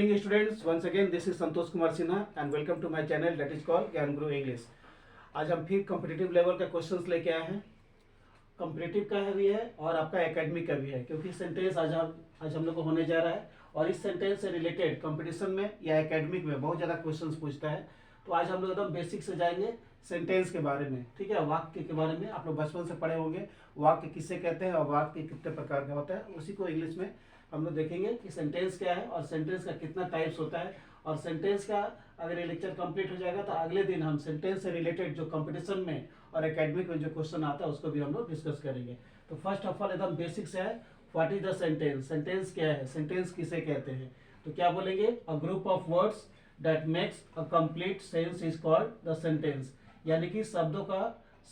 morning students, once again this is Santosh Kumar Sinha and welcome to my channel that is called Gyan Guru English। आज हम फिर competitive level का questions लेके आए हैं। Competitive का भी है और आपका एकेडमिक का भी है, क्योंकि सेंटेंस आज हम लोग को होने जा रहा है और इस सेंटेंस से रिलेटेड कंपटीशन में या एकेडमिक में बहुत ज़्यादा क्वेश्चंस पूछता है। तो आज हम लोग एकदम बेसिक से जाएंगे सेंटेंस के बारे में, ठीक है। वाक्य के बारे में आप लोग बचपन से पढ़े होंगे, वाक्य किससे कहते हैं और वाक्य कितने प्रकार का होता है, उसी को इंग्लिश में हम लोग देखेंगे कि सेंटेंस क्या है और सेंटेंस का कितना टाइप्स होता है। और सेंटेंस का अगर ये लेक्चर कंप्लीट हो जाएगा तो अगले दिन हम सेंटेंस से रिलेटेड जो कंपटीशन में और एकेडमिक में जो क्वेश्चन आता है उसको भी हम लोग डिस्कस करेंगे। तो फर्स्ट ऑफ ऑल एकदम बेसिक से है, what is the sentence. Sentence क्या है, सेंटेंस किसे कहते हैं। तो क्या बोलेंगे, a group of words that makes a complete sense is called the sentence. यानी कि शब्दों का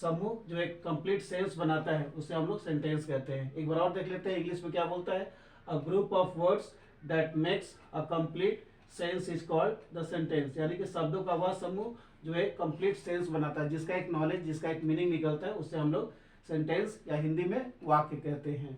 समूह जो एक कंप्लीट सेंस बनाता है उसे हम लोग सेंटेंस कहते हैं। एक बार और देख लेते हैं इंग्लिश में क्या बोलता है, a group of words that makes a complete sense is called the sentence. यानी कि शब्दों का वह समूह जो एक कंप्लीट सेंस बनाता है, जिसका एक नॉलेज, जिसका एक मीनिंग निकलता है, उससे हम लोग सेंटेंस या हिंदी में वाक्य कहते हैं।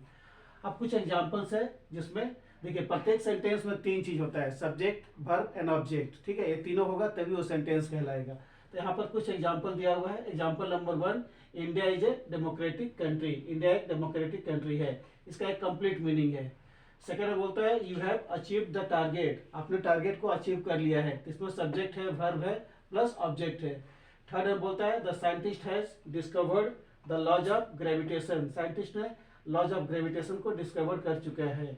अब कुछ एग्जांपल्स है जिसमें देखिए प्रत्येक सेंटेंस में तीन चीज होता है, सब्जेक्ट, वर्ब एंड ऑब्जेक्ट, ठीक है। ये तीनों होगा तभी वो सेंटेंस कहलाएगा। तो यहाँ पर कुछ एग्जांपल दिया हुआ है। Example number 1, India is a democratic country. India एक डेमोक्रेटिक कंट्री है, इसका एक कंप्लीट मीनिंग है। सेकेंड में बोलता है you have achieve the target, आपने टारगेट को अचीव कर लिया है। इसमें सब्जेक्ट है, वर्ब है प्लस ऑब्जेक्ट है। थर्ड में बोलता है the scientist has discovered the laws of gravitation, scientist ने लॉज ऑफ ग्रेविटेशन को डिस्कवर कर चुका है।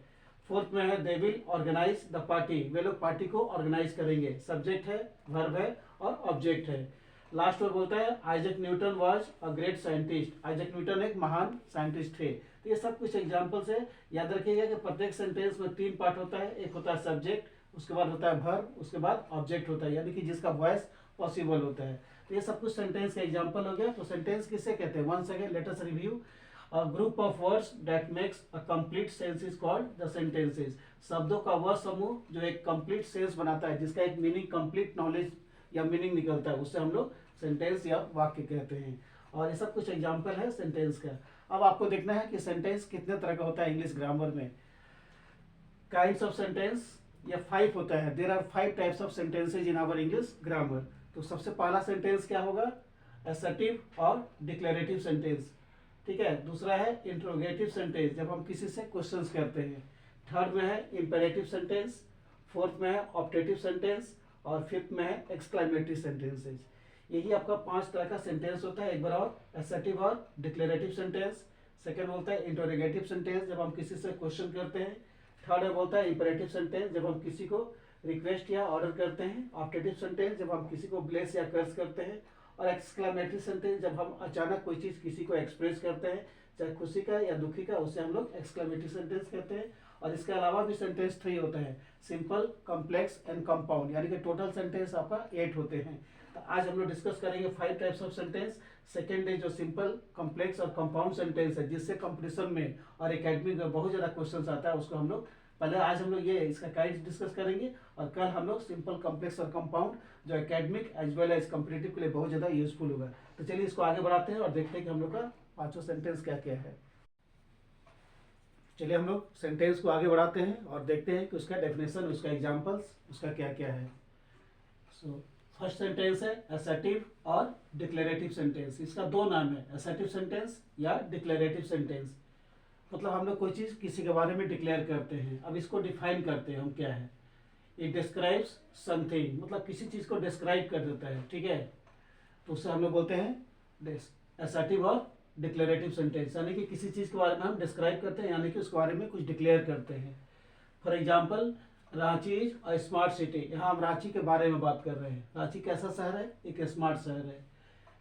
फोर्थ में है they will organize the party, वे लोग पार्टी को ऑर्गेनाइज करेंगे। सब्जेक्ट है, वर्ब है और ऑब्जेक्ट है। लास्ट में बोलता है Isaac Newton was a great scientist, Isaac Newton एक महान साइंटिस्ट थे। तो ये सब कुछ एग्जांपल्स है। याद रखिएगा कि प्रत्येक सेंटेंस में तीन पार्ट होता है, एक होता है सब्जेक्ट, उसके बाद होता है वर्ब, उसके बाद ऑब्जेक्ट होता है, यानी कि जिसका वॉइस पॉसिबल होता है। तो ये सब कुछ सेंटेंस का एग्जाम्पल हो गया। तो सेंटेंस किसे कहते हैं, once again let us review. A group of words that makes a complete sense is called the sentences। शब्दों का वह समूह जो एक कंप्लीट सेंस बनाता है, जिसका एक मीनिंग, कंप्लीट नॉलेज या मीनिंग निकलता है, उससे हम लोग सेंटेंस या वाक्य कहते हैं। और ये सब कुछ एग्जांपल है सेंटेंस का। अब आपको देखना है कि सेंटेंस कितने तरह का होता है इंग्लिश ग्रामर में। काइंड्स ऑफ सेंटेंस या 5 होता है। There are 5 types of sentences in our English grammar. तो सबसे पहला सेंटेंस क्या होगा, असर्टिव और डिक्लेरेटिव सेंटेंस, ठीक है। दूसरा है इंट्रोगेटिव सेंटेंस, जब हम किसी से क्वेश्चंस करते हैं। थर्ड में है इंपेरेटिव सेंटेंस, फोर्थ में है ऑप्टेटिव सेंटेंस और फिफ्थ में है एक्सक्लेमेटरी सेंटेंसेज। यही आपका 5 तरह का सेंटेंस होता है। एक बार और, असर्टिव और डिक्लेरेटिव सेंटेंस। सेकेंड बोलता है इंट्रोगेटिव सेंटेंस, जब हम किसी से क्वेश्चन करते हैं। थर्ड में बोलता है इंपेरेटिव सेंटेंस, जब हम किसी को रिक्वेस्ट या ऑर्डर करते हैं। ऑप्टेटिव सेंटेंस, जब हम किसी को ब्लेस या कर्स करते हैं। और एक्सक्लेमेटरी सेंटेंस, जब हम अचानक कोई चीज किसी को एक्सप्रेस करते हैं, चाहे खुशी का या दुखी का, उसे हम लोग एक्सक्लेमेटरी सेंटेंस कहते हैं। और इसके अलावा भी सेंटेंस 3 होता है, सिंपल, कॉम्प्लेक्स एंड कंपाउंड, यानी कि टोटल सेंटेंस आपका 8 होते हैं। तो आज हम लोग डिस्कस करेंगे 5 टाइप्स ऑफ सेंटेंस। सेकेंड है जो सिंपल, कॉम्प्लेक्स और कंपाउंड सेंटेंस है, जिससे कंपटीशन में और एकेडमिक में बहुत ज्यादा क्वेश्चन आता है, उसको हम लोग पहले आज हम लोग ये इसका काइंड डिस्कस करेंगे। और कल हम लोग सिंपल, कॉम्प्लेक्स और कंपाउंड जो academic as well as competitive के लिए बहुत ज्यादा यूजफुल होगा। तो चलिए इसको आगे बढ़ाते हैं और देखते हैं कि हम लोग का 5 सेंटेंस क्या क्या है। चलिए हम लोग सेंटेंस को आगे बढ़ाते हैं और देखते हैं कि उसका डेफिनेशन, उसका एग्जाम्पल्स, उसका क्या क्या है। सो फर्स्ट सेंटेंस है असर्टिव और डिक्लेरेटिव सेंटेंस। इसका 2 नाम है, असर्टिव सेंटेंस या डिक्लेरेटिव सेंटेंस। मतलब हम लोग कोई चीज किसी के बारे में डिक्लेयर करते हैं। अब इसको डिफाइन करते हैं हम, क्या है, इट डिस्क्राइब्स समथिंग, मतलब किसी चीज को डिस्क्राइब कर देता है, ठीक है। तो उससे हम लोग बोलते हैं असर्टिव और डिक्लेरेटिव सेंटेंस, यानी कि किसी चीज के बारे में हम डिस्क्राइब करते हैं, यानी कि उसके बारे में कुछ डिक्लेयर करते हैं। For example, Ranchi is a smart city. यहाँ हम रांची के बारे में बात कर रहे हैं। रांची कैसा शहर है, एक स्मार्ट शहर है।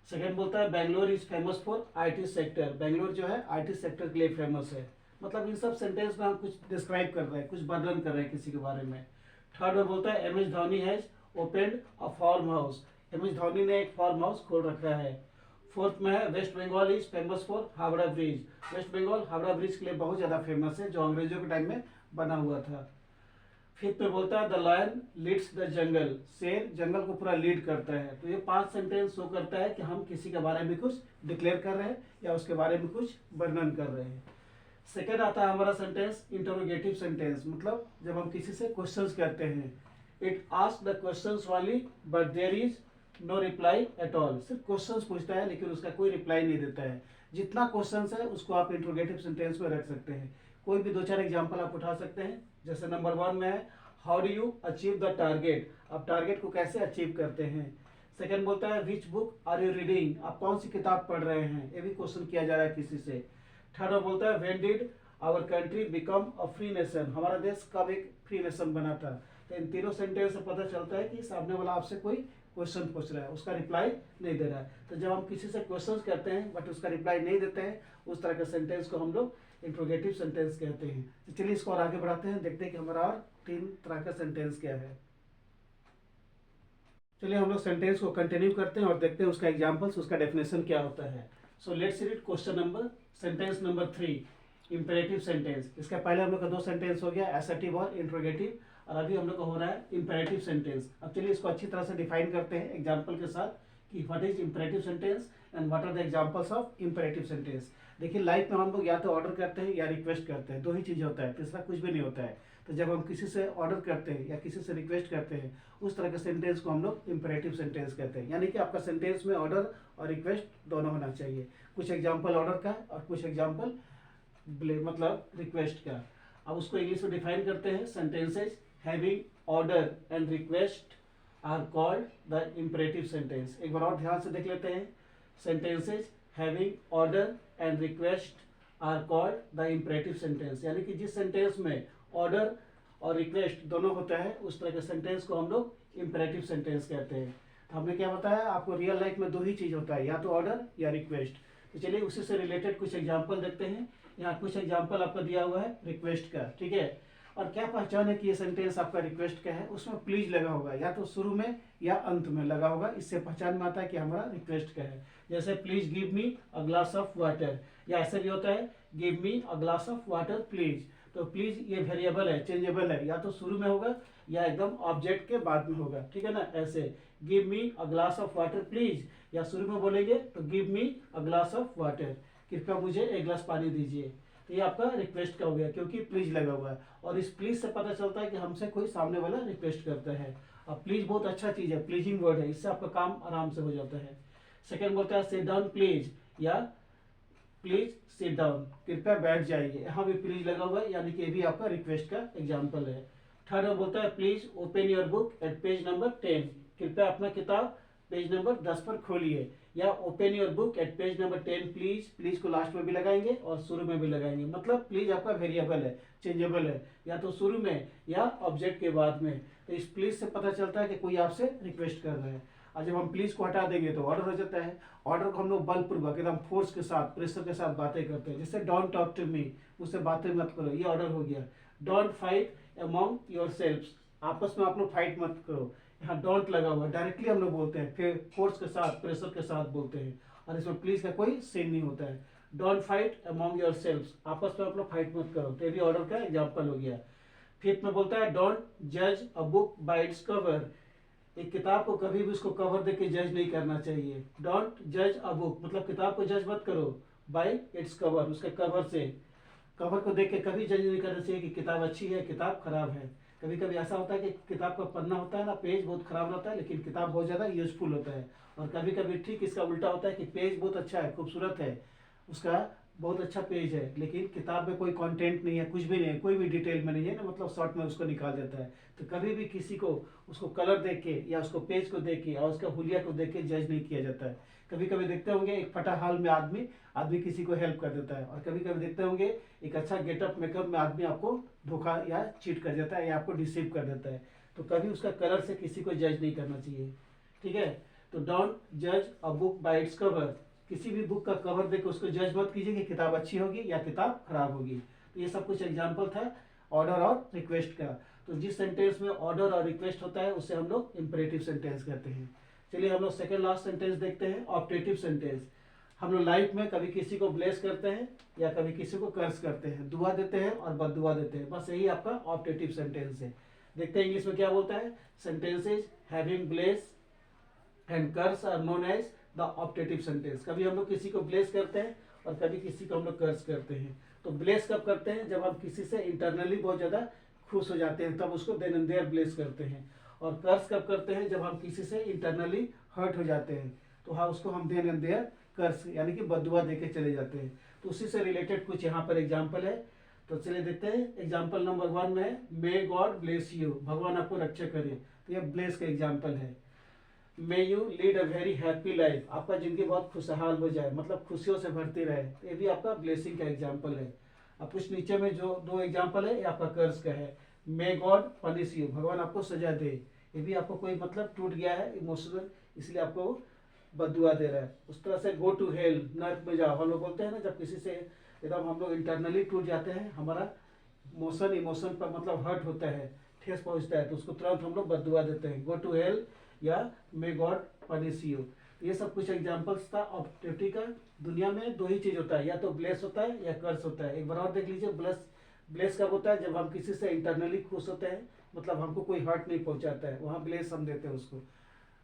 सेकेंड बोलता है Bangalore is famous for IT sector, Bangalore जो है आईटी सेक्टर के लिए फेमस है। मतलब इन सब सेंटेंस में हम कुछ डिस्क्राइब कर रहे हैं, कुछ वर्णन कर रहे हैं किसी के बारे में। थर्ड में बोलता है M S Dhoni has opened a farm house, M S Dhoni ने एक फार्म हाउस खोल रखा है। फोर्थ में है West Bengal is famous for Howrah bridge, West Bengal Howrah bridge के लिए बहुत ज्यादा फेमस है, जो अंग्रेजों के टाइम में बना हुआ था। फिफ्थ में बोलता है the lion leads the jungle, शेर जंगल को पूरा लीड करता है। तो ये 5 सेंटेंस शो करता है कि हम किसी के बारे में कुछ डिक्लेयर कर रहे हैं या उसके बारे में कुछ वर्णन कर रहे हैं। सेकेंड आता है हमारा सेंटेंस इंटरोगेटिव सेंटेंस, मतलब जब हम किसी से क्वेश्चंस करते हैं इट आस्क द क्वेश्चंस वाली but there is no reply at all. सिर्फ क्वेश्चंस पूछता है लेकिन उसका कोई रिप्लाई नहीं देता है। जितना क्वेश्चंस है उसको आप इंट्रोगेटिव सेंटेंस में रख सकते हैं। कोई भी 2-4 एग्जांपल आप उठा सकते हैं। जैसे नंबर 1 में है how do you achieve the target, आप टारगेट को कैसे अचीव करते हैं। सेकंड बोलता है which book are you reading, आप कौन सी किताब पढ़ रहे हैं, ये भी क्वेश्चन किया जा रहा है किसी से। थर्ड में बोलता है when did our country become a free nation, हमारा देश कब एक फ्री नेशन बना था। तो इन तीनों सेंटेंस से पता चलता है कि सामने वाला आपसे कोई क्वेश्चन पूछ रहा है, उसका रिप्लाई नहीं दे रहा है। तो जब हम किसी से क्वेश्चन करते हैं बट उसका रिप्लाई नहीं देते हैं, उस तरह के सेंटेंस को हम लोग इंट्रोगेटिव सेंटेंस कहते हैं। तो चलिए इसको और आगे बढ़ाते हैं, देखते हैं कि हमारा और 3 तरह का सेंटेंस क्या है। चलिए हम लोग सेंटेंस को कंटिन्यू करते हैं और देखते हैं उसका एग्जाम्पल्स, उसका डेफिनेशन क्या होता है। So let's read question number sentence number 3 imperative sentence. इसका पहले हम लोग का 2 सेंटेंस हो गया, असर्टिव और इंट्रोगेटिव, और अभी हम लोग का हो रहा है इंपेरेटिव सेंटेंस। अब चलिए इसको अच्छी तरह से डिफाइन करते हैं एग्जाम्पल के साथ कि what is imperative sentence and what are the examples of imperative sentence. देखिए लाइफ में हम लोग या तो ऑर्डर करते हैं या रिक्वेस्ट करते हैं, 2 ही चीज़ होता है, तीसरा कुछ भी नहीं होता है। तो जब हम किसी से ऑर्डर करते हैं या किसी से रिक्वेस्ट करते हैं, उस तरह के सेंटेंस को हम लोग इंपेरेटिव सेंटेंस कहते हैं। यानी कि आपका सेंटेंस में ऑर्डर और रिक्वेस्ट दोनों होना चाहिए। कुछ एग्जाम्पल ऑर्डर का और कुछ एग्जाम्पल मतलब रिक्वेस्ट का। अब उसको इंग्लिश में डिफाइन करते हैं, sentences having order and request are called the imperative sentence. एक बार और ध्यान से देख लेते हैं, sentences having order and request are called the imperative sentence. यानी कि जिस सेंटेंस में ऑर्डर और रिक्वेस्ट दोनों होता है, उस तरह के सेंटेंस को हम लोग इंपेरेटिव सेंटेंस कहते हैं। तो हमने क्या बताया आपको, रियल लाइफ में 2 ही चीज़ होता है, या तो ऑर्डर या रिक्वेस्ट। तो चलिए उसी से रिलेटेड कुछ एग्जाम्पल देखते हैं। यहाँ कुछ एग्जाम्पल आपका दिया हुआ है रिक्वेस्ट का, ठीक है। और क्या पहचान है कि ये सेंटेंस आपका रिक्वेस्ट का है, उसमें प्लीज लगा होगा, या तो शुरू में या अंत में लगा होगा, इससे पहचान में आता है कि हमारा रिक्वेस्ट का है। जैसे please give me a glass of water, या ऐसे भी होता है give me a glass of water please. तो प्लीज ये वेरिएबल है, चेंजेबल है, या तो शुरू में होगा या एकदम ऑब्जेक्ट के बाद में होगा, ठीक है ना। ऐसे give me a glass of water please, या शुरू में बोलेंगे तो give me a glass of water, कृपया मुझे 1 गिलास पानी दीजिए। तो ये आपका रिक्वेस्ट का हो गया क्योंकि प्लीज लगा हुआ है, और इस प्लीज से पता चलता है कि हमसे कोई सामने वाला रिक्वेस्ट करता है। अब प्लीज बहुत अच्छा चीज है, प्लीजिंग वर्ड है, इससे आपका काम आराम से हो जाता है। सेकंड बोलता है सिट डाउन प्लीज, या प्लीज सिट डाउन, कृपया बैठ जाइए, यहाँ भी प्लीज लगा हुआ है, यानी कि ये भी आपका रिक्वेस्ट का एग्जाम्पल है। थर्ड में बोलता है please open your book at page number 10, कृपया अपना किताब पेज नंबर 10 पर खोलिए, या open your book at page number 10 please. Please को लास्ट में भी लगाएंगे और शुरू में भी लगाएंगे, मतलब प्लीज आपका वेरिएबल है, चेंजेबल है, या तो शुरू में या ऑब्जेक्ट के बाद में। तो इस प्लीज से पता चलता है कि कोई आपसे रिक्वेस्ट कर रहा है। और जब हम प्लीज को हटा देंगे तो ऑर्डर हो जाता है। ऑर्डर को हम लोग बलपूर्वक एकदम फोर्स के साथ, प्रेशर के साथ बातें करते हैं। जैसे डोंट टॉक टू मी, मुझसे बातें मत करो, ये ऑर्डर हो गया। Don't fight among your self, आपस में आप लोग फाइट मत करो, यहाँ डोंट लगा हुआ, डायरेक्टली हम लोग बोलते हैं, फिर फोर्स के साथ, प्रेशर के साथ बोलते हैं, और इसमें प्लीज का कोई सीन नहीं होता है। Don't fight among your self, आपस में आप लोग फाइट मत करो, तो ये भी ऑर्डर का एग्जाम्पल हो गया। फिफ्थ में बोलता है डोंट जज a book by its cover, एक किताब को कभी भी उसको कवर देख के जज नहीं करना चाहिए। डोंट जज अ बुक, मतलब किताब को जज मत करो बाय इट्स कवर, उसके कवर से, कवर को देख के कभी जज नहीं करना चाहिए कि किताब अच्छी है, किताब खराब है। कभी कभी ऐसा होता है कि किताब का पन्ना होता है ना, पेज बहुत खराब रहता है, लेकिन किताब बहुत ज़्यादा यूजफुल होता है। और कभी कभी ठीक इसका उल्टा होता है कि पेज बहुत अच्छा है, खूबसूरत है, उसका बहुत अच्छा पेज है, लेकिन किताब में कोई कंटेंट नहीं है, कुछ भी नहीं है, कोई भी डिटेल में नहीं है ना, मतलब शॉर्ट में उसको निकाल देता है। तो कभी भी किसी को उसको कलर देख के या उसको पेज को देख के या उसका हुलिया को देख के जज नहीं किया जाता है। कभी कभी देखते होंगे एक फटा हाल में आदमी किसी को हेल्प कर देता है, और कभी कभी देखते होंगे एक अच्छा गेटअप मेकअप में आदमी आपको धोखा या चीट कर देता है या आपको डिसीव कर देता है। तो कभी उसका कलर से किसी को जज नहीं करना चाहिए, ठीक है। तो डोंट जज a book by its cover, किसी भी बुक का कवर देख उसको जज मत कीजिए कि किताब अच्छी होगी या किताब खराब होगी। तो ये सब कुछ एग्जाम्पल था ऑर्डर और रिक्वेस्ट का। तो जिस सेंटेंस में ऑर्डर और रिक्वेस्ट होता है उसे हम लोग इंपेरेटिव सेंटेंस कहते हैं। चलिए हम लोग सेकेंड लास्ट सेंटेंस देखते हैं, ऑप्टेटिव सेंटेंस। हम लोग लाइफ में कभी किसी को ब्लेस करते हैं या कभी किसी को कर्स करते हैं, दुआ देते हैं और बददुआ देते हैं, बस यही आपका ऑप्टेटिव सेंटेंस है। देखते हैं इंग्लिश में क्या बोलता है, sentences having bless and curse are known as the optative sentence. कभी हम लोग किसी को ब्लेस करते हैं और कभी किसी को हम लोग कर्स करते हैं। तो ब्लेस कब करते हैं, जब हम किसी से इंटरनली बहुत ज़्यादा खुश हो जाते हैं, तब उसको देन एंड देयर ब्लेस करते हैं। और कर्स कब करते हैं, जब हम किसी से इंटरनली हर्ट हो जाते हैं, तो हाँ उसको हम देन एंड देयर कर्स यानी कि बददुआ दे के चले जाते हैं। तो उसी से रिलेटेड कुछ यहाँ पर एग्जाम्पल है, तो चलिए देखते हैं। एग्जाम्पल नंबर 1 में मे गॉड ब्लेस यू, भगवान आपको रक्षा करे, तो ये ब्लेस का एग्जाम्पल है। May you lead a very happy life, आपका जिंदगी बहुत खुशहाल हो जाए, मतलब खुशियों से भरती रहे, तो ये भी आपका ब्लेसिंग का एग्जाम्पल है। अब कुछ नीचे में जो 2 एग्जाम्पल है ये आपका कर्ज का है। मे गॉड पनिश यू, भगवान आपको सजा दे, ये भी आपको कोई मतलब टूट गया है इमोशनल, इसलिए आपको बदुआ दे रहा है। उस तरह से गो टू हेल, नर्क में जाओ, हम लोग बोलते हैं ना जब किसी से एकदम हम लोग इंटरनली टूट जाते हैं, हमारा इमोशन पर मतलब हर्ट होता है, ठेस पहुंचता है, तो उसको तुरंत हम लोग बददुआ देते हैं, गो टू हेल या मे गॉड पनिश यू। ये सब कुछ एग्जांपल्स था ऑब्जेक्टिव का। दुनिया में 2 ही चीज होता है, या तो ब्लेस होता है या कर्स होता है। एक बार और देख लीजिए, ब्लेस कब होता है, जब हम किसी से इंटरनली खुश होते हैं, मतलब हमको कोई हर्ट नहीं पहुंचाता है, वहाँ ब्लेस हम देते हैं, उसको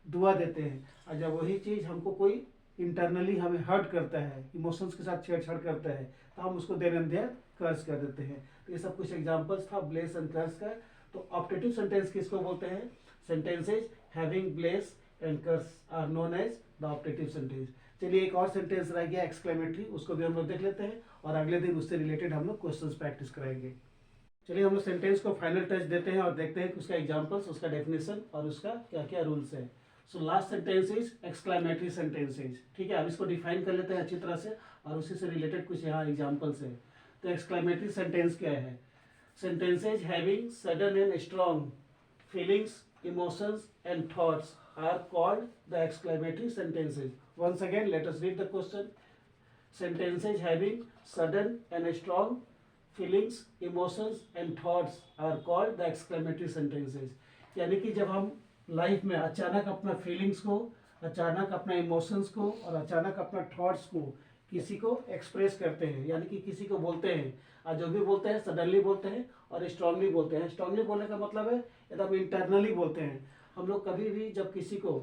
दुआ देते हैं। और जब वही चीज हमको कोई इंटरनली हमें हर्ट करता है, इमोशंस के साथ छेड़छाड़ करता है, तो हम उसको देन एंड देयर कर्स कर देते हैं। तो ये सब कुछ एग्जांपल्स था ब्लेस एंड कर्स का। तो ऑप्टेटिव सेंटेंस किसको बोलते हैं, sentences having bless and curse are known as the optative sentence. चलिए एक और सेंटेंस रह गया एक्सक्लेमेटरी, उसको भी हम लोग देख लेते हैं, और अगले दिन उससे रिलेटेड हम लोग क्वेश्चंस प्रैक्टिस कराएंगे। चलिए हम लोग सेंटेंस को फाइनल टच देते हैं और देखते हैं कि उसका एग्जांपल्स, उसका डेफिनेशन और उसका क्या क्या रूल्स है। So last sentence is exclamatory sentences. ठीक है, अब इसको डिफाइन कर लेते हैं अच्छी तरह से, और उसी से रिलेटेड कुछ यहाँ एग्जांपल्स है। तो एक्सक्लेमेटरी सेंटेंस क्या है, sentences having sudden and strong feelings, emotions and thoughts are called the exclamatory sentences. Once again, let us read the question. Sentences having sudden and strong feelings, emotions and thoughts are called the exclamatory sentences. यानी कि जब हम life में अचानक अपना feelings को, अचानक अपना इमोशंस को और अचानक अपना थॉट्स को किसी को एक्सप्रेस करते हैं, यानी कि किसी को बोलते हैं, और जो भी बोलते हैं सडनली बोलते हैं और स्ट्रांगली बोलते हैं। स्ट्रांगली बोलने का मतलब है एकदम इंटरनली बोलते हैं। हम लोग कभी भी जब किसी को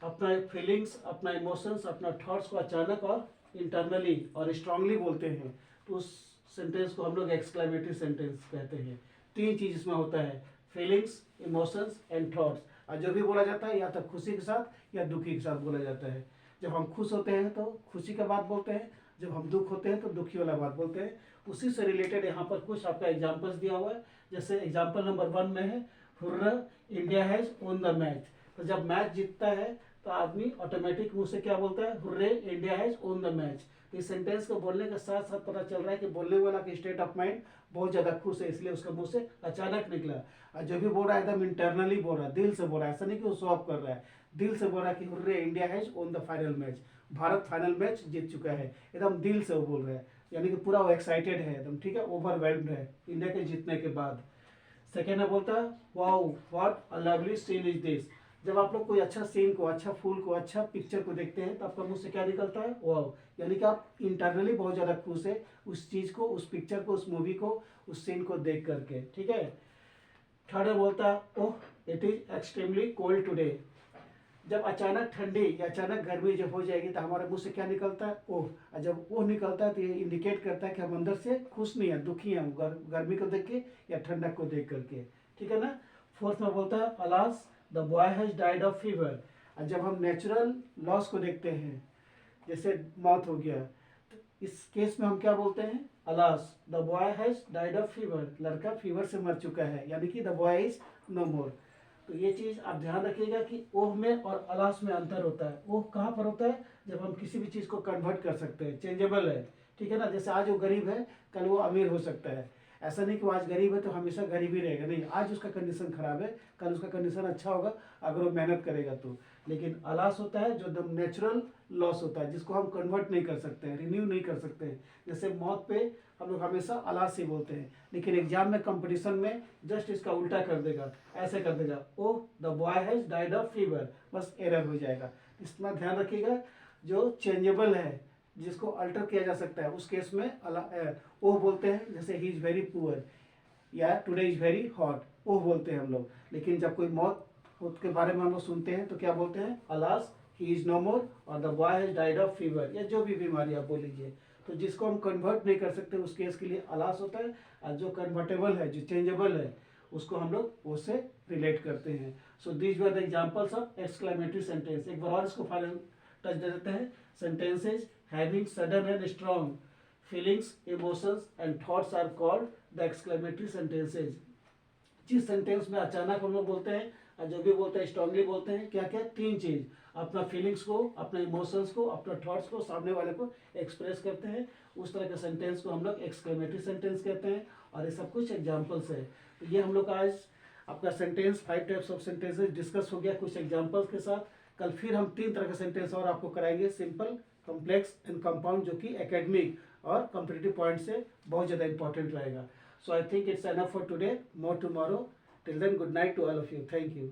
अपना फीलिंग्स, अपना इमोशंस, अपना थॉट्स को अचानक और इंटरनली और स्ट्रांगली बोलते हैं, तो उस सेंटेंस को हम लोग एक्सक्लेमेटरी सेंटेंस कहते हैं। 3 चीज इसमें होता है, फीलिंग्स, इमोशंस एंड थॉट्स। और जो भी बोला जाता है या तो खुशी के साथ या दुखी के साथ बोला जाता है। जब हम खुश होते हैं तो खुशी का बात बोलते हैं, जब हम दुख होते हैं तो दुखी वाला बात बोलते हैं। उसी से रिलेटेड यहाँ पर कुछ आपका एग्जांपल्स दिया हुआ है। जैसे एग्जांपल नंबर 1 में है, hurrah India has won the match. तो जब मैच जीतता है तो आदमी ऑटोमेटिक मुंह से क्या बोलता है, hurray India has won the match. तो इस सेंटेंस को बोलने के साथ साथ पता चल रहा है कि बोलने वाला की स्टेट ऑफ माइंड बहुत ज्यादा खुश है, इसलिए उसका मुंह से अचानक निकला। और जो भी बोल रहा है एकदम इंटरनली बोल रहा है, दिल से बोल रहा है, ऐसा नहीं कि वो शो ऑफ कर रहा है, दिल से बोल रहा है कि hurray India has won the final match, Bharat final match जीत चुका है, एकदम दिल से वो बोल रहा है, यानी कि पूरा वो एक्साइटेड है एकदम। ठीक है, ओवरवेल्म्ड है इंडिया के जीतने के बाद। सेकेंड है बोलता है, wow what a lovely scene is this. जब आप लोग कोई अच्छा सीन को, अच्छा फूल को, अच्छा पिक्चर को देखते हैं तो आपका मुंह से क्या निकलता है, वाओ, यानी कि आप इंटरनली बहुत ज़्यादा खुश है उस चीज़ को, उस पिक्चर को, उस मूवी को, उस सीन को देख करके। ठीक है। थर्ड है बोलता है, oh it is extremely cold today. जब अचानक ठंडी या अचानक गर्मी जब हो जाएगी तो हमारे मुंह से क्या निकलता है, ओह। और जब ओह निकलता है तो ये इंडिकेट करता है कि हम अंदर से खुश नहीं है, दुखी हैं, गर्मी को देख के या ठंडक को देख करके। ठीक है ना। फोर्थ में बोलता है, alas the boy has died of fever. और जब हम नेचुरल लॉस को देखते हैं, जैसे मौत हो गया, तो इस केस में हम क्या बोलते हैं, alas the boy has died of fever, लड़का फीवर से मर चुका है, यानी कि द बॉय इज नो मोर। तो ये चीज आप ध्यान रखिएगा कि ओह में और अलास में अंतर होता है। ओह कहाँ पर होता है, जब हम किसी भी चीज को कन्वर्ट कर सकते हैं, चेंजेबल है। ठीक है ना। जैसे आज वो गरीब है, कल वो अमीर हो सकता है। ऐसा नहीं कि वो आज गरीब है तो हमेशा गरीब ही रहेगा, नहीं, आज उसका कंडीशन खराब है, कल उसका कंडीशन अच्छा होगा अगर वो मेहनत करेगा तो। लेकिन अलास होता है जो एकदम नेचुरल लॉस होता है, जिसको हम कन्वर्ट नहीं कर सकते हैं, रिन्यू नहीं कर सकते हैं। जैसे मौत पे हम लोग हमेशा अलास ही बोलते हैं, लेकिन एग्जाम में कंपटीशन में जस्ट इसका उल्टा कर देगा, ऐसे कर देगा, ओह the boy has died of fever, बस एरर हो जाएगा। इतना ध्यान रखिएगा। जो चेंजेबल है, जिसको अल्टर किया जा सकता है, उस केस में ओह बोलते हैं। जैसे ही इज वेरी पुअर या टुडे इज वेरी हॉट, ओह बोलते हैं हम लोग। लेकिन जब कोई मौत के बारे में हम लोग सुनते हैं तो क्या बोलते हैं, अलास ही इज नो मोर और the boy has died of fever, या जो भी बीमारी आप बोल लीजिए। तो जिसको हम कन्वर्ट नहीं कर सकते उस केस के लिए अलास होता है। और जो कन्वर्टेबल है, जो चेंजेबल है, उसको हम लोग उससे रिलेट करते हैं। So these were the examples of exclamatory sentence. एक बार और इसको फाइनल टच दे देते हैं। Sentences having sudden and strong feelings, emotions and thoughts are called the exclamatory sentences. जिस सेंटेंस में अचानक हम लोग बोलते हैं और जो भी बोलते हैं स्ट्रांगली बोलते हैं, क्या क्या, तीन चीज, अपना फीलिंग्स को, अपने इमोशंस को, अपने थॉट्स को सामने वाले को एक्सप्रेस करते हैं, उस तरह के सेंटेंस को हम लोग एक्सक्लेमेटरी सेंटेंस कहते हैं। और ये सब कुछ एग्जाम्पल्स है। तो ये हम लोग आज आपका sentence 5 types of sentences discuss हो गया कुछ एग्जाम्पल्स के साथ। कल फिर हम 3 तरह के सेंटेंस और आपको कराएंगे, सिंपल, कॉम्प्लेक्स एंड कंपाउंड, जो कि एकेडमिक और कॉम्पिटिटिव पॉइंट से बहुत ज़्यादा इंपॉर्टेंट रहेगा। So I think it's enough for today. More tomorrow. Till then, good night to all of you. Thank you.